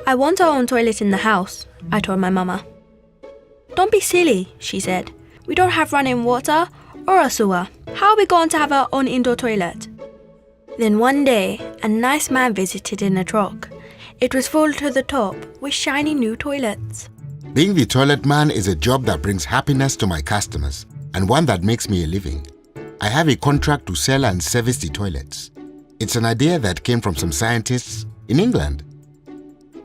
I want our own toilet in the house, I told my mama. Don't be silly, she said. We don't have running water or a sewer. How are we going to have our own indoor toilet? Then one day, a nice man visited in a truck. It was full to the top with shiny new toilets. Being the toilet man is a job that brings happiness to my customers and one that makes me a living. I have a contract to sell and service the toilets. It's an idea that came from some scientists in England.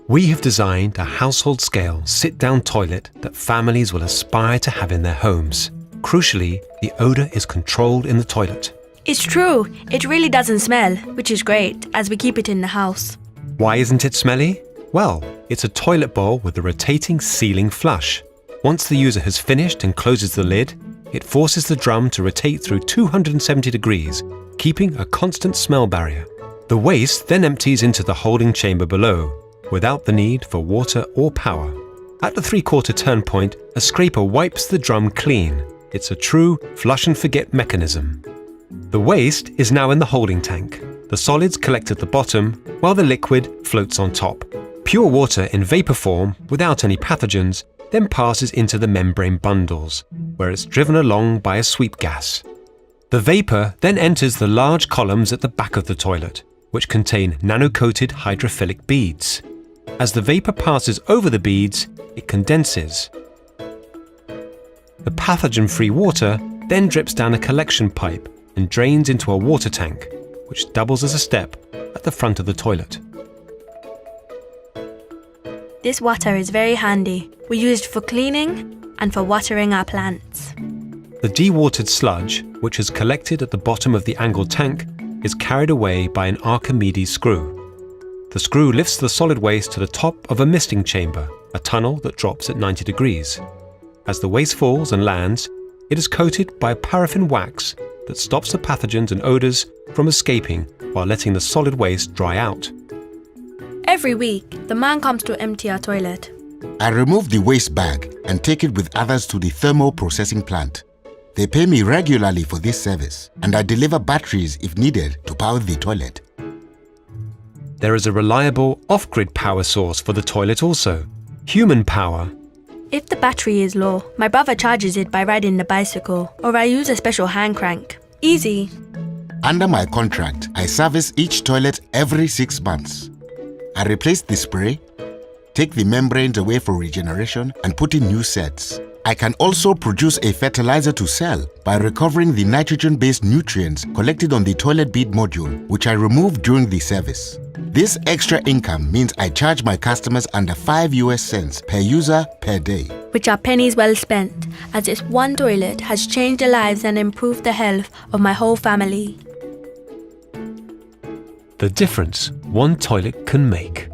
We have designed a household-scale sit-down toilet that families will aspire to have in their homes. Crucially, the odour is controlled in the toilet. It's true, it really doesn't smell, which is great, as we keep it in the house. Why isn't it smelly? Well, it's a toilet bowl with a rotating ceiling flush. Once the user has finished and closes the lid, it forces the drum to rotate through 270 degrees, keeping a constant smell barrier. The waste then empties into the holding chamber below, without the need for water or power. At the 3/4 turn point, a scraper wipes the drum clean. It's a true flush-and-forget mechanism. The waste is now in the holding tank. The solids collect at the bottom, while the liquid floats on top. Pure water in vapor form, without any pathogens, then passes into the membrane bundles, where it's driven along by a sweep gas. The vapor then enters the large columns at the back of the toilet, which contain nano-coated hydrophilic beads. As the vapor passes over the beads, it condenses. The pathogen-free water then drips down a collection pipe and drains into a water tank, which doubles as a step at the front of the toilet. This water is very handy. We use it for cleaning and for watering our plants. The dewatered sludge, which is collected at the bottom of the angled tank, is carried away by an Archimedes screw. The screw lifts the solid waste to the top of a misting chamber, a tunnel that drops at 90 degrees. As the waste falls and lands, it is coated by a paraffin wax that stops the pathogens and odours from escaping while letting the solid waste dry out. Every week, the man comes to empty our toilet. I remove the waste bag and take it with others to the thermal processing plant. They pay me regularly for this service, and I deliver batteries if needed to power the toilet. There is a reliable off-grid power source for the toilet also, human power. If the battery is low, my brother charges it by riding the bicycle, or I use a special hand crank. Easy. Under my contract, I service each toilet every 6 months. I replace the spray, take the membranes away for regeneration, and put in new sets. I can also produce a fertilizer to sell by recovering the nitrogen-based nutrients collected on the toilet bead module, which I remove during the service. This extra income means I charge my customers under 5 US cents per user per day. Which are pennies well spent, as this one toilet has changed the lives and improved the health of my whole family. The difference one toilet can make.